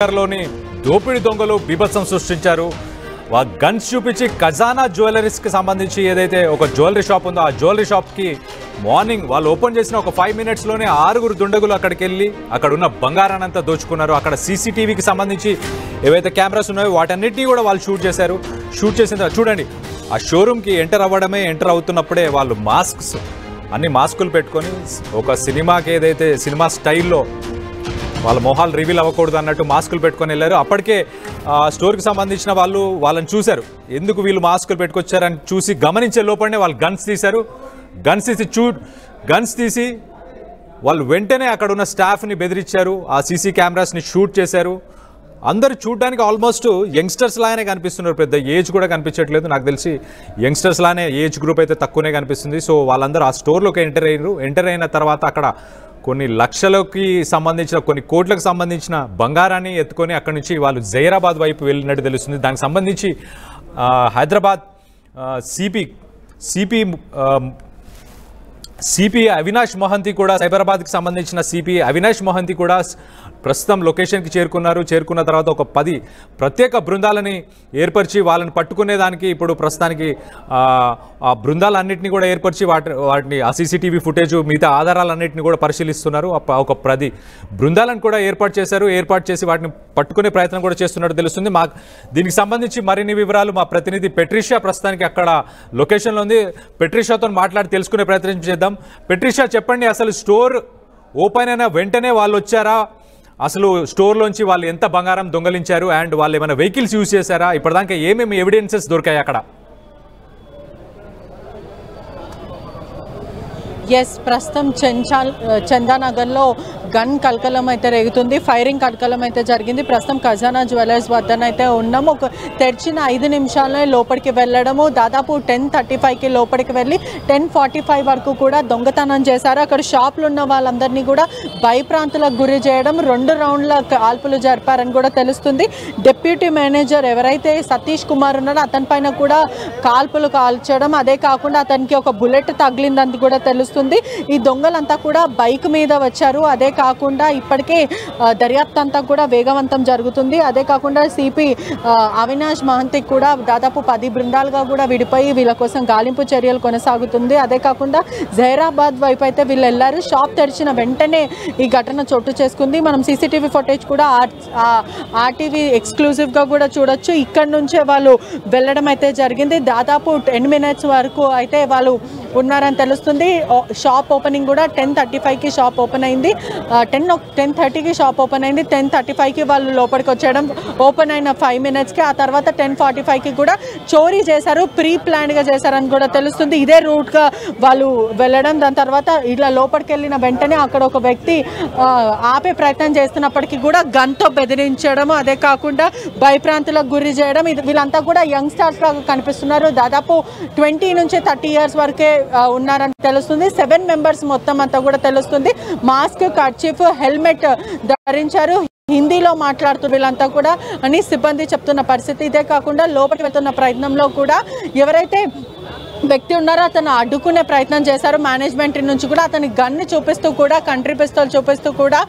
లోని దోపిడీ దొంగలు బీభత్సం సృష్టించారు. గన్స్ చూపించి ఖజానా జ్యువెలరీస్ కి సంబంధించి ఏదైతే ఒక జ్యువెలరీ షాప్ ఉందో ఆ జ్యువెలరీ షాప్ కి మార్నింగ్ వాళ్ళు ఓపెన్ చేసిన ఒక 5 minutes లోనే 6 దుండగులు అక్కడికి వెళ్ళి అక్కడ ఉన్న బంగారాన్ని అంతా దోచుకున్నారు. అక్కడ సీసీటీవీకి సంబంధించి ఏవైతే కెమెరాస్ ఉన్నాయో వాటన్నిటినీ కూడా వాళ్ళు షూట్ చేశారు. షూట్ చేసిన చూడండి, ఆ షోరూమ్కి ఎంటర్ అవుతున్నప్పుడే వాళ్ళు అన్ని మాస్కులు పెట్టుకొని ఒక సినిమాకి ఏదైతే సినిమా స్టైల్లో వాళ్ళ మొహాలు రివీల్ అవ్వకూడదు అన్నట్టు మాస్కులు పెట్టుకొని వెళ్ళారు. అప్పటికే స్టోర్కి సంబంధించిన వాళ్ళని చూశారు. ఎందుకు వీళ్ళు మాస్కులు పెట్టుకొచ్చారని చూసి గమనించే లోపలనే వాళ్ళు గన్స్ తీసి వాళ్ళు వెంటనే అక్కడ ఉన్న స్టాఫ్ని బెదిరించారు. ఆ సీసీ కెమెరాస్ని షూట్ చేశారు. అందరూ చూడడానికి ఆల్మోస్ట్ యంగ్స్టర్స్ లానే కనిపిస్తున్నారు. పెద్ద ఏజ్ కూడా కనిపించట్లేదు. నాకు తెలిసి యంగ్స్టర్స్ లానే ఏజ్ గ్రూప్ అయితే తక్కువనే కనిపిస్తుంది. సో వాళ్ళందరూ ఆ స్టోర్లోకి ఎంటర్ అయిన తర్వాత అక్కడ కొన్ని లక్షలకి సంబంధించిన కొన్ని కోట్లకు సంబంధించిన బంగారాన్ని ఎత్తుకొని అక్కడి నుంచి వాళ్ళు జైరాబాద్ వైపు వెళ్ళినట్టు తెలుస్తుంది. దానికి సంబంధించి హైదరాబాద్ సిపి అవినాష్ మొహంతి కూడా సైబరాబాద్కి సంబంధించిన సిపి అవినాష్ మొహంతి కూడా ప్రస్తుతం లొకేషన్కి చేరుకున్న తర్వాత ఒక 10 ప్రత్యేక బృందాలని ఏర్పరిచి వాళ్ళని పట్టుకునేదానికి ఇప్పుడు ప్రస్తుతానికి ఆ బృందాలన్నింటినీ కూడా ఏర్పరిచి వాటిని ఆ సీసీటీవీ ఫుటేజ్ మిగతా ఆధారాలన్నింటినీ కూడా పరిశీలిస్తున్నారు. ఒక 10 బృందాలను కూడా ఏర్పాటు చేసి వాటిని పట్టుకునే ప్రయత్నం కూడా చేస్తున్నట్టు తెలుస్తుంది. దీనికి సంబంధించి మరిన్ని వివరాలు మా ప్రతినిధి పెట్రిషియా ప్రస్తుతానికి అక్కడ లొకేషన్లో ఉంది. పెట్రిషియాతో మాట్లాడి తెలుసుకునే ప్రయత్నం చేద్దాం. పెట్రిషియా, చెప్పండి, అసలు స్టోర్ ఓపెన్ అయిన వెంటనే వాళ్ళు వచ్చారా? అసలు స్టోర్లోంచి వాళ్ళు ఎంత బంగారం దొంగలించారు అండ్ వాళ్ళు ఏమైనా వెహికల్స్ యూజ్ చేశారా? ఇప్పటిదాకా ఏమేమి ఎవిడెన్సెస్ దొరికాయి అక్కడ? ఎస్, ప్రస్తుతం చందానగర్లో గన్ కలకలం అయితే రేగుతుంది. ఫైరింగ్ కలకలం అయితే జరిగింది. ప్రస్తుతం ఖజానా జ్యువెలర్స్ వద్దనైతే ఉన్నాము. ఒక తెరిచిన 5 నిమిషాలనే లోపలికి వెళ్ళడము, దాదాపు 10:35కి లోపలికి వెళ్ళి 10:45 వరకు కూడా దొంగతనం చేశారు. అక్కడ షాపులు ఉన్న వాళ్ళందరినీ కూడా భయప్రాంతులకు గురి చేయడం, 2 రౌండ్ల కాల్పులు జరిపారని కూడా తెలుస్తుంది. డిప్యూటీ మేనేజర్ ఎవరైతే సతీష్ కుమార్ ఉన్నారో అతని పైన కూడా కాల్పులు కాల్చడం, అదే కాకుండా అతనికి ఒక బుల్లెట్ తగిలిందని కూడా తెలుస్తుంది. ఈ దొంగలంతా కూడా బైక్ మీద వచ్చారు. అదే కాకుండా ఇప్పటికే దర్యాప్తు అంతా కూడా వేగవంతం జరుగుతుంది. అదే కాకుండా సిపి అవినాష్ మహంతి కూడా దాదాపు 10 బృందాలుగా కూడా విడిపోయి వీళ్ళ కోసం గాలింపు చర్యలు కొనసాగుతుంది. అదే కాకుండా జైరాబాద్ వైపు అయితే వీళ్ళు వెళ్ళారు. షాప్ తెరిచిన వెంటనే ఈ ఘటన చోటు చేసుకుంది. మనం సీసీటీవీ ఫుటేజ్ కూడా ఆర్టీవీ ఎక్స్క్లూజివ్గా కూడా చూడొచ్చు. ఇక్కడ నుంచే వాళ్ళు వెళ్ళడం అయితే జరిగింది. దాదాపు 10 minutes వరకు అయితే వాళ్ళు ఉన్నారని తెలుస్తుంది. షాప్ ఓపెనింగ్ కూడా 10:35కి షాప్ ఓపెన్ అయింది. 10:30కి షాప్ ఓపెన్ అయింది. 10:35కి వాళ్ళు లోపలికి వచ్చేయడం, ఓపెన్ అయిన 5 minutesకి ఆ తర్వాత 10:45కి కూడా చోరీ చేశారు. ప్రీ ప్లాన్డ్గా చేశారని కూడా తెలుస్తుంది. ఇదే రూట్గా వాళ్ళు వెళ్ళడం, దాని తర్వాత ఇలా లోపలికి వెళ్ళిన వెంటనే అక్కడ ఒక వ్యక్తి ఆపే ప్రయత్నం చేస్తున్నప్పటికీ కూడా గన్తో బెదిరించడం, అదే కాకుండా భయప్రాంతులకు గురి చేయడం. వీళ్ళంతా కూడా యంగ్స్టర్స్ లాగా కనిపిస్తున్నారు. దాదాపు 20 నుంచి 30 years వరకే ఉన్నారని తెలుస్తుంది. 7 members మొత్తం అంతా కూడా తెలుస్తుంది. మాస్క్, కర్చీఫ్, హెల్మెట్ ధరించారు. హిందీలో మాట్లాడుతూ వీళ్ళంతా కూడా అని సిబ్బంది చెప్తున్న పరిస్థితి. ఇదే కాకుండా లోపలికి వెళ్తున్న ప్రయత్నంలో కూడా ఎవరైతే వ్యక్తి ఉన్నారో అతను అడ్డుకునే ప్రయత్నం చేశారు. మేనేజ్మెంట్ నుంచి కూడా అతని గన్ను చూపిస్తూ కూడా, కంట్రీ పిస్తోల్ చూపిస్తూ కూడా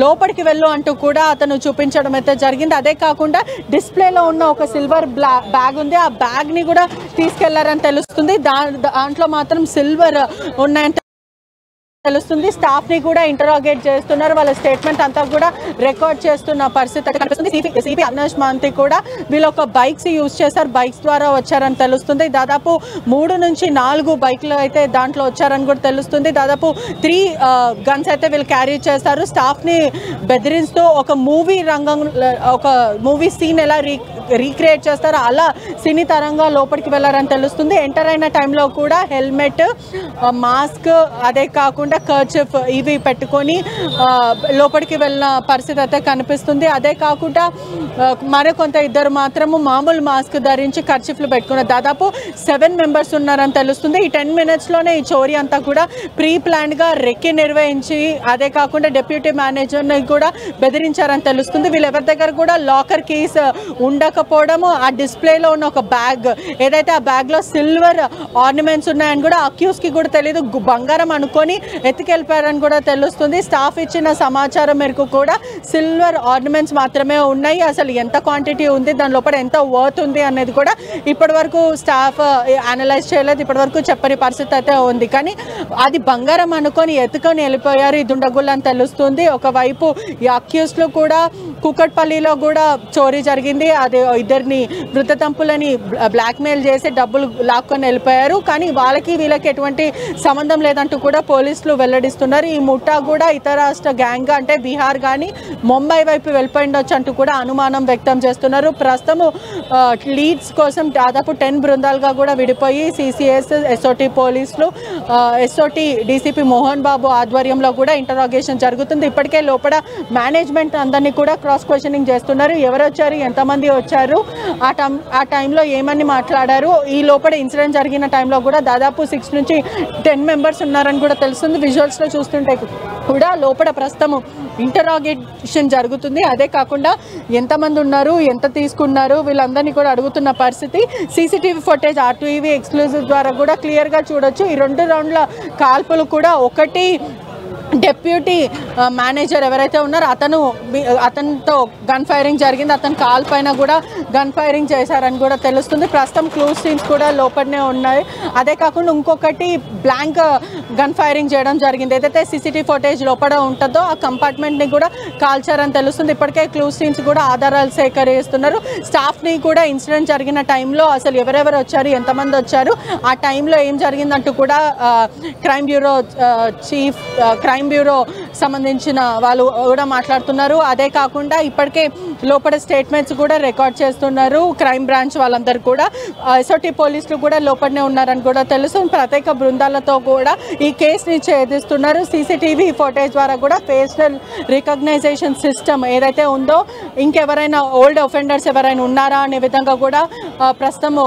లోపలికి వెళ్ళు అంటూ కూడా అతను చూపించడం అయితే జరిగింది. అదే కాకుండా డిస్ప్లేలో ఉన్న ఒక సిల్వర్ బ్యాగ్ ఉంది. ఆ బ్యాగ్ని కూడా తీసుకెళ్లారని తెలుస్తుంది. దాంట్లో మాత్రం సిల్వర్ ఉన్నాయని తెలుస్తుంది. స్టాఫ్ ని కూడా ఇంటరాగేట్ చేస్తున్నారు. వాళ్ళ స్టేట్మెంట్ అంతా కూడా రికార్డ్ చేస్తున్న పరిస్థితి కనిపిస్తుంది. సిపి అవినాష్ మహంతి కూడా వీళ్ళు ఒక బైక్స్ యూజ్ చేశారు. బైక్స్ ద్వారా వచ్చారని తెలుస్తుంది. దాదాపు 3 నుంచి 4 బైక్లు అయితే దాంట్లో వచ్చారని కూడా తెలుస్తుంది. దాదాపు 3 గన్స్ అయితే వీళ్ళు క్యారీ చేశారు. స్టాఫ్ ని బెదిరిస్తూ ఒక మూవీ సీన్ ఎలా రీక్రియేట్ చేస్తారో అలా సినీ తరంగా లోపలికి వెళ్ళారని తెలుస్తుంది. ఎంటర్ అయిన టైంలో కూడా హెల్మెట్, మాస్క్, అదే కాకుండా కర్చీఫ్ ఇవి పెట్టుకొని లోపలికి వెళ్ళిన పరిస్థితి అయితే కనిపిస్తుంది. అదే కాకుండా మరికొంత ఇద్దరు మాత్రము మామూలు మాస్క్ ధరించి కర్చీఫ్లు పెట్టుకున్నారు. దాదాపు 7 members ఉన్నారని తెలుస్తుంది. ఈ 10 minutesలోనే ఈ చోరీ అంతా కూడా ప్రీ ప్లాన్డ్గా రెక్కి నిర్వహించి, అదే కాకుండా డిప్యూటీ మేనేజర్ని కూడా బెదిరించారని తెలుస్తుంది. వీళ్ళెవరి దగ్గర కూడా లాకర్ కీస్ ఉండకపోవడము, ఆ డిస్ప్లేలో ఉన్న ఒక బ్యాగ్ ఏదైతే ఆ బ్యాగ్లో సిల్వర్ ఆర్నమెంట్స్ ఉన్నాయని కూడా అక్యూస్కి కూడా తెలియదు. బంగారం అనుకొని ఎత్తుకెళ్ళిపోయారని కూడా తెలుస్తుంది. స్టాఫ్ ఇచ్చిన సమాచారం మేరకు కూడా సిల్వర్ ఆర్నమెంట్స్ మాత్రమే ఉన్నాయి. అసలు ఎంత క్వాంటిటీ ఉంది, దాని లోపల ఎంత వర్త్ ఉంది అనేది కూడా ఇప్పటివరకు స్టాఫ్ అనలైజ్ చేయలేదు. ఇప్పటివరకు చెప్పని పరిస్థితి అయితే ఉంది. కానీ అది బంగారం అనుకొని ఎత్తుకొని వెళ్ళిపోయారు ఈ దుండగుళ్ళు అని తెలుస్తుంది. ఒకవైపు ఈ అక్యూస్లు కూడా కుకట్పల్లిలో కూడా చోరీ జరిగింది. అది ఇద్దరిని వృద్ధ దంపులని బ్లాక్మెయిల్ చేసి డబ్బులు లాక్కొని వెళ్ళిపోయారు. కానీ వాళ్ళకి వీళ్ళకి ఎటువంటి సంబంధం లేదంటూ కూడా పోలీసులు వెల్లడిస్తున్నారు. ఈ ముఠా కూడా ఇతర రాష్ట్ర గ్యాంగ్ అంటే బీహార్ కానీ ముంబై వైపు వెళ్ళిపోయిండొచ్చు అంటూ కూడా అనుమానం వ్యక్తం చేస్తున్నారు. ప్రస్తుతం లీడ్స్ కోసం దాదాపు 10 బృందాలుగా కూడా విడిపోయి సిసిఎస్, ఎస్ఓటి పోలీసులు, ఎస్ఓటి డీసీపీ మోహన్ బాబు ఆధ్వర్యంలో కూడా ఇంటరాగేషన్ జరుగుతుంది. ఇప్పటికే లోపల మేనేజ్మెంట్ అందరినీ కూడా క్రాస్ క్వశ్చనింగ్ చేస్తున్నారు. ఎవరు వచ్చారు, ఎంతమంది వచ్చారు, ఆ టైంలో ఏమని మాట్లాడారు. ఈ లోపల ఇన్సిడెంట్ జరిగిన టైంలో కూడా దాదాపు 6 నుంచి 10 మెంబర్స్ ఉన్నారని కూడా తెలుస్తుంది. విజువల్స్లో చూస్తుంటే కూడా లోపల ప్రస్తుతం ఇంటరాగేషన్ జరుగుతుంది. అదే కాకుండా ఎంతమంది ఉన్నారు, ఎంత తీసుకున్నారు, వీళ్ళందరినీ కూడా అడుగుతున్న పరిస్థితి. సీసీటీవీ ఫుటేజ్ ఆర్టీవీ ఎక్స్క్లూజివ్ ద్వారా కూడా క్లియర్గా చూడొచ్చు. ఈ 2 రౌండ్ల కాల్పులు కూడా ఒకటి డెప్యూటీ మేనేజర్ ఎవరైతే ఉన్నారో అతనితో గన్ ఫైరింగ్ జరిగింది. అతని కాల్ పైన కూడా గన్ ఫైరింగ్ చేశారని కూడా తెలుస్తుంది. ప్రస్తుతం క్లూస్ టీమ్స్ కూడా లోపలనే ఉన్నాయి. అదే కాకుండా ఇంకొకటి బ్లాంక్ గన్ ఫైరింగ్ చేయడం జరిగింది. ఏదైతే సీసీటీవీ ఫుటేజ్ లోపల ఉంటుందో ఆ కంపార్ట్మెంట్ని కూడా కాల్చారని తెలుస్తుంది. ఇప్పటికే క్లూస్ టీమ్స్ కూడా ఆధారాలు సేకరిస్తున్నారు. స్టాఫ్ని కూడా ఇన్సిడెంట్ జరిగిన టైంలో అసలు ఎవరెవరు వచ్చారు, ఎంతమంది వచ్చారు, ఆ టైంలో ఏం జరిగిందంటూ కూడా crime bureau chief crime bureau సంబంధించిన వాళ్ళు కూడా మాట్లాడుతున్నారు. అదే కాకుండా ఇప్పటికే లోపల స్టేట్మెంట్స్ కూడా రికార్డ్ చేస్తున్నారు. క్రైమ్ బ్రాంచ్ వాళ్ళందరూ కూడా ఎస్ఓటి పోలీసులు కూడా లోపలనే ఉన్నారని కూడా తెలుసు. ప్రత్యేక బృందాలతో కూడా ఈ కేసుని ఛేదిస్తున్నారు. సీసీటీవీ ఫుటేజ్ ద్వారా కూడా ఫేషియల్ రికగ్నైజేషన్ సిస్టమ్ ఏదైతే ఉందో ఇంకెవరైనా ఓల్డ్ ఒఫెండర్స్ ఎవరైనా ఉన్నారా అనే విధంగా కూడా ప్రస్తుతము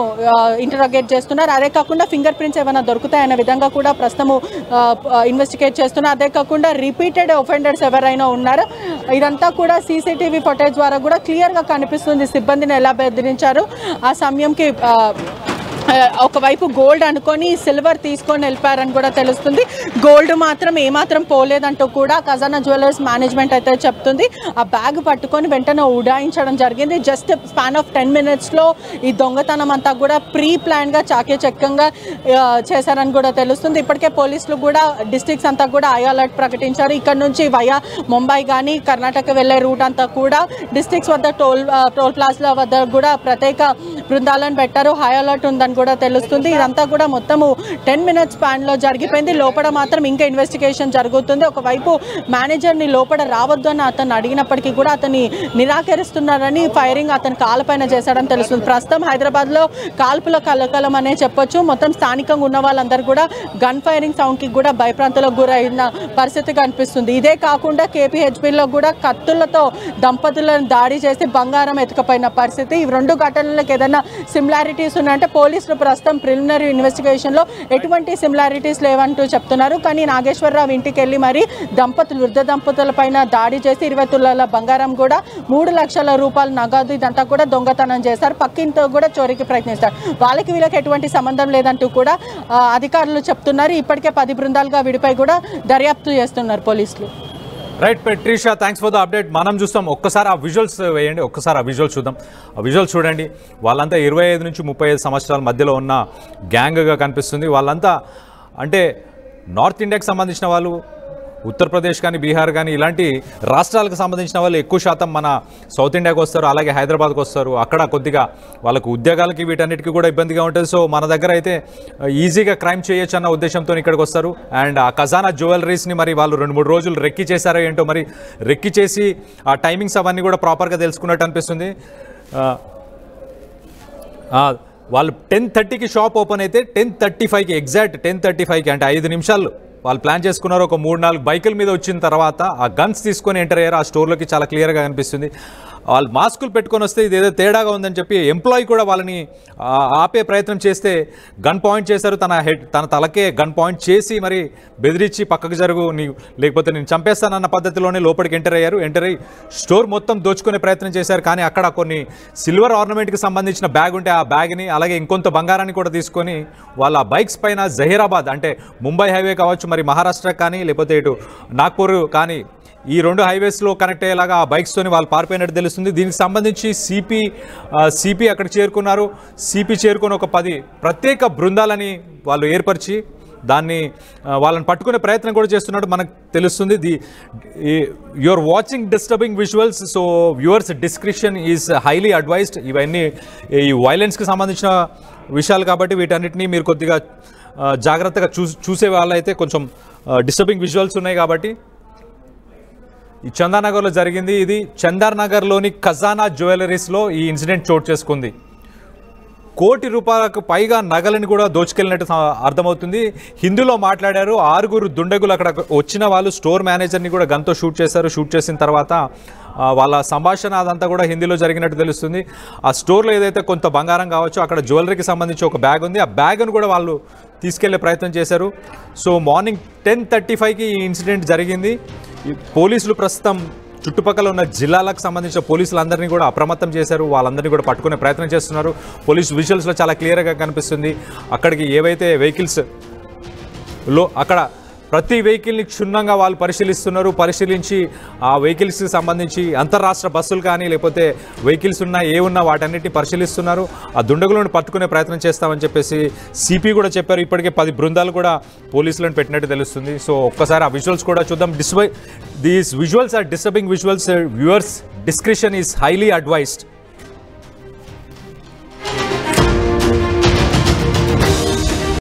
ఇంటరాగేట్ చేస్తున్నారు. అదే కాకుండా ఫింగర్ ప్రింట్స్ ఏమైనా దొరుకుతాయనే విధంగా కూడా ప్రస్తుతము ఇన్వెస్టిగేట్ చేస్తున్నారు. అదే కాకుండా రిపీటెడ్ ఒఫెండర్స్ ఎవరైనా ఉన్నారో ఇదంతా కూడా సీసీటీవీ ఫుటేజ్ ద్వారా కూడా క్లియర్గా కనిపిస్తుంది. సిబ్బందిని ఎలా బెదిరించారు, ఆ సమయంకి ఒకవైపు గోల్డ్ అనుకొని సిల్వర్ తీసుకొని వెళ్ళిపోయారని కూడా తెలుస్తుంది. గోల్డ్ మాత్రం ఏమాత్రం పోలేదంటూ కూడా ఖజానా జ్యువెలర్స్ మేనేజ్మెంట్ అయితే చెప్తుంది. ఆ బ్యాగ్ పట్టుకొని వెంటనే ఉడాయించడం జరిగింది. జస్ట్ స్పాన్ ఆఫ్ 10 మినిట్స్లో ఈ దొంగతనం అంతా కూడా ప్రీ ప్లాన్గా చాకచక్యంగా చేశారని కూడా తెలుస్తుంది. ఇప్పటికే పోలీసులు కూడా డిస్ట్రిక్ట్స్ అంతా కూడా హై అలర్ట్ ప్రకటించారు. ఇక్కడ నుంచి వయా ముంబై కానీ కర్ణాటక వెళ్ళే రూట్ అంతా కూడా డిస్ట్రిక్ట్స్ వద్ద టోల్ ప్లాజాల వద్ద కూడా ప్రత్యేక బృందాలను పెట్టారు. హై అలర్ట్ ఉందని కూడా తెలుస్తుంది. ఇదంతా కూడా మొత్తము 10 మినిట్స్ స్పాన్లో జరిగిపోయింది. లోపల మాత్రం ఇంకా ఇన్వెస్టిగేషన్ జరుగుతుంది. ఒకవైపు మేనేజర్ని లోపల రావద్దు అని అతను అడిగినప్పటికీ కూడా అతన్ని నిరాకరిస్తున్నారని ఫైరింగ్ అతని కాళ్ళపైన చేశాడని తెలుస్తుంది. ప్రస్తుతం హైదరాబాద్లో కాల్పుల కలకలం అనే చెప్పొచ్చు. మొత్తం స్థానికంగా ఉన్న వాళ్ళందరూ కూడా గన్ ఫైరింగ్ సౌండ్కి కూడా భయప్రాంతాలకు గురైన పరిస్థితి కనిపిస్తుంది. ఇదే కాకుండా కేపీహెచ్బీలో కూడా కత్తులతో దంపతులను దాడి చేసి బంగారం ఎత్తుకపోయిన పరిస్థితి. ఈ 2 ఘటనలకు ఏదైనా సిమిలారిటీస్ ఉన్నాయంటే పోలీసులు ప్రస్తుతం ప్రిలిమినరీ ఇన్వెస్టిగేషన్లో ఎటువంటి సిమిలారిటీస్ లేవంటూ చెప్తున్నారు. కానీ నాగేశ్వరరావు ఇంటికి వెళ్ళి మరి వృద్ధ దంపతుల పైన దాడి చేసి 20 తులాల బంగారం కూడా 3 లక్షల రూపాయల నగదు ఇదంతా కూడా దొంగతనం చేశారు. పక్కింతో కూడా చోరీకి ప్రయత్నిస్తారు. వాళ్ళకి వీళ్ళకి ఎటువంటి సంబంధం లేదంటూ కూడా అధికారులు చెప్తున్నారు. ఇప్పటికే 10 బృందాలుగా విడిపై కూడా దర్యాప్తు చేస్తున్నారు పోలీసులు. Right Patricia, thanks for the update. మనం చూస్తాం, ఒక్కసారి ఆ విజువల్స్ వేయండి, ఒక్కసారి ఆ విజువల్స్ చూద్దాం. ఆ విజువల్స్ చూడండి. వాళ్ళంతా 25 నుంచి 35 సంవత్సరాల మధ్యలో ఉన్న గ్యాంగ్గా కనిపిస్తుంది. వాళ్ళంతా అంటే నార్త్ ఇండియాకి సంబంధించిన వాళ్ళు, ఉత్తరప్రదేశ్ కానీ బీహార్ కానీ ఇలాంటి రాష్ట్రాలకు సంబంధించిన వాళ్ళు ఎక్కువ శాతం మన సౌత్ ఇండియాకి వస్తారు, అలాగే హైదరాబాద్కి వస్తారు. అక్కడ కొద్దిగా వాళ్ళకు ఉద్యోగాలకి వీటన్నిటికీ కూడా ఇబ్బందిగా ఉంటుంది. సో మన దగ్గర అయితే ఈజీగా క్రైమ్ చేయొచ్చు అన్న ఉద్దేశంతో ఇక్కడికి వస్తారు. అండ్ ఆ ఖజానా జ్యువెలరీస్ని మరి వాళ్ళు 2-3 రోజులు రెక్కి చేశారో ఏంటో, మరి రెక్కి చేసి ఆ టైమింగ్స్ అవన్నీ కూడా ప్రాపర్గా తెలుసుకున్నట్టు అనిపిస్తుంది. వాళ్ళు 10:30కి షాప్ ఓపెన్ అయితే 10:35కి ఎగ్జాక్ట్ 10:35కి అంటే 5 నిమిషాలు వాళ్ళు ప్లాన్ చేసుకున్నారు. ఒక 3-4 బైకుల మీద వచ్చిన తర్వాత ఆ గన్స్ తీసుకొని ఎంటర్ అయ్యారు. ఆ స్టోర్లోకి చాలా క్లియర్గా కనిపిస్తుంది. వాళ్ళు మాస్కులు పెట్టుకొని వస్తే ఇదేదో తేడాగా ఉందని చెప్పి ఎంప్లాయీ కూడా వాళ్ళని ఆపే ప్రయత్నం చేస్తే గన్ పాయింట్ చేశారు. తన తలకే గన్ పాయింట్ చేసి మరి బెదిరించి పక్కకు జరుగు, లేకపోతే నేను చంపేస్తానన్న పద్ధతిలోనే లోపలికి ఎంటర్ అయ్యి స్టోర్ మొత్తం దోచుకునే ప్రయత్నం చేశారు. కానీ అక్కడ కొన్ని సిల్వర్ ఆర్నమెంట్కి సంబంధించిన బ్యాగ్ ఉంటే ఆ బ్యాగ్ని అలాగే ఇంకొంత బంగారాన్ని కూడా తీసుకొని వాళ్ళ బైక్స్ పైన జహీరాబాద్ అంటే ముంబై హైవే కావచ్చు, మరి మహారాష్ట్ర కానీ లేకపోతే ఇటు నాగ్పూర్ కానీ ఈ 2 హైవేస్లో కనెక్ట్ అయ్యేలాగా ఆ బైక్స్తోని వాళ్ళు పారిపోయినట్టు తెలుస్తుంది. దీనికి సంబంధించి సిపి అక్కడ చేరుకున్నారు. సిపి చేరుకొని ఒక 10 ప్రత్యేక బృందాలని వాళ్ళు ఏర్పరిచి వాళ్ళని పట్టుకునే ప్రయత్నం కూడా చేస్తున్నట్టు మనకు తెలుస్తుంది. You are watching disturbing visuals, so viewers discretion is highly advised. ఇవన్నీ ఈ వైలెన్స్కి సంబంధించిన విషయాలు కాబట్టి వీటన్నిటినీ మీరు కొద్దిగా జాగ్రత్తగా చూసే వాళ్ళైతే కొంచెం డిస్టర్బింగ్ విజువల్స్ ఉన్నాయి కాబట్టి. ఈ చందానగర్లో జరిగింది. ఇది చందానగర్లోని ఖజానా జ్యువెలరీస్లో ఈ ఇన్సిడెంట్ చోటు చేసుకుంది. కోటి రూపాయలకు పైగా నగలని కూడా దోచుకెళ్ళినట్టు అర్థమవుతుంది. హిందీలో మాట్లాడారు. 6 దుండగులు అక్కడ వచ్చిన వాళ్ళు స్టోర్ మేనేజర్ని కూడా గన్తో షూట్ చేశారు. షూట్ చేసిన తర్వాత వాళ్ళ సంభాషణ అదంతా కూడా హిందీలో జరిగినట్టు తెలుస్తుంది. ఆ స్టోర్లో ఏదైతే కొంత బంగారం కావచ్చు, అక్కడ జ్యువెలరీకి సంబంధించి ఒక బ్యాగ్ ఉంది. ఆ బ్యాగ్ను కూడా వాళ్ళు తీసుకెళ్లే ప్రయత్నం చేశారు. సో మార్నింగ్ 10:35కి ఈ ఇన్సిడెంట్ జరిగింది. పోలీసులు ప్రస్తుతం చుట్టుపక్కల ఉన్న జిల్లాలకు సంబంధించిన పోలీసులందరినీ కూడా అప్రమత్తం చేశారు. వాళ్ళందరినీ కూడా పట్టుకునే ప్రయత్నం చేస్తున్నారు. పోలీస్ విజువల్స్లో చాలా క్లియర్గా కనిపిస్తుంది. అక్కడికి ఏవైతే వెహికల్స్లో అక్కడ ప్రతి వెహికల్ని క్షుణ్ణంగా వాళ్ళు పరిశీలించి ఆ వెహికల్స్కి సంబంధించి అంతర్రాష్ట్ర బస్సులు కానీ లేకపోతే వెహికల్స్ ఉన్నా వాటన్నిటిని పరిశీలిస్తున్నారు. ఆ దుండగులను పట్టుకునే ప్రయత్నం చేస్తామని చెప్పేసి సిపి కూడా చెప్పారు. ఇప్పటికే 10 బృందాలు కూడా పోలీసులను పెట్టినట్టు తెలుస్తుంది. సో ఒక్కసారి ఆ విజువల్స్ కూడా చూద్దాం. These visuals are disturbing visuals. Viewers discretion is highly advised.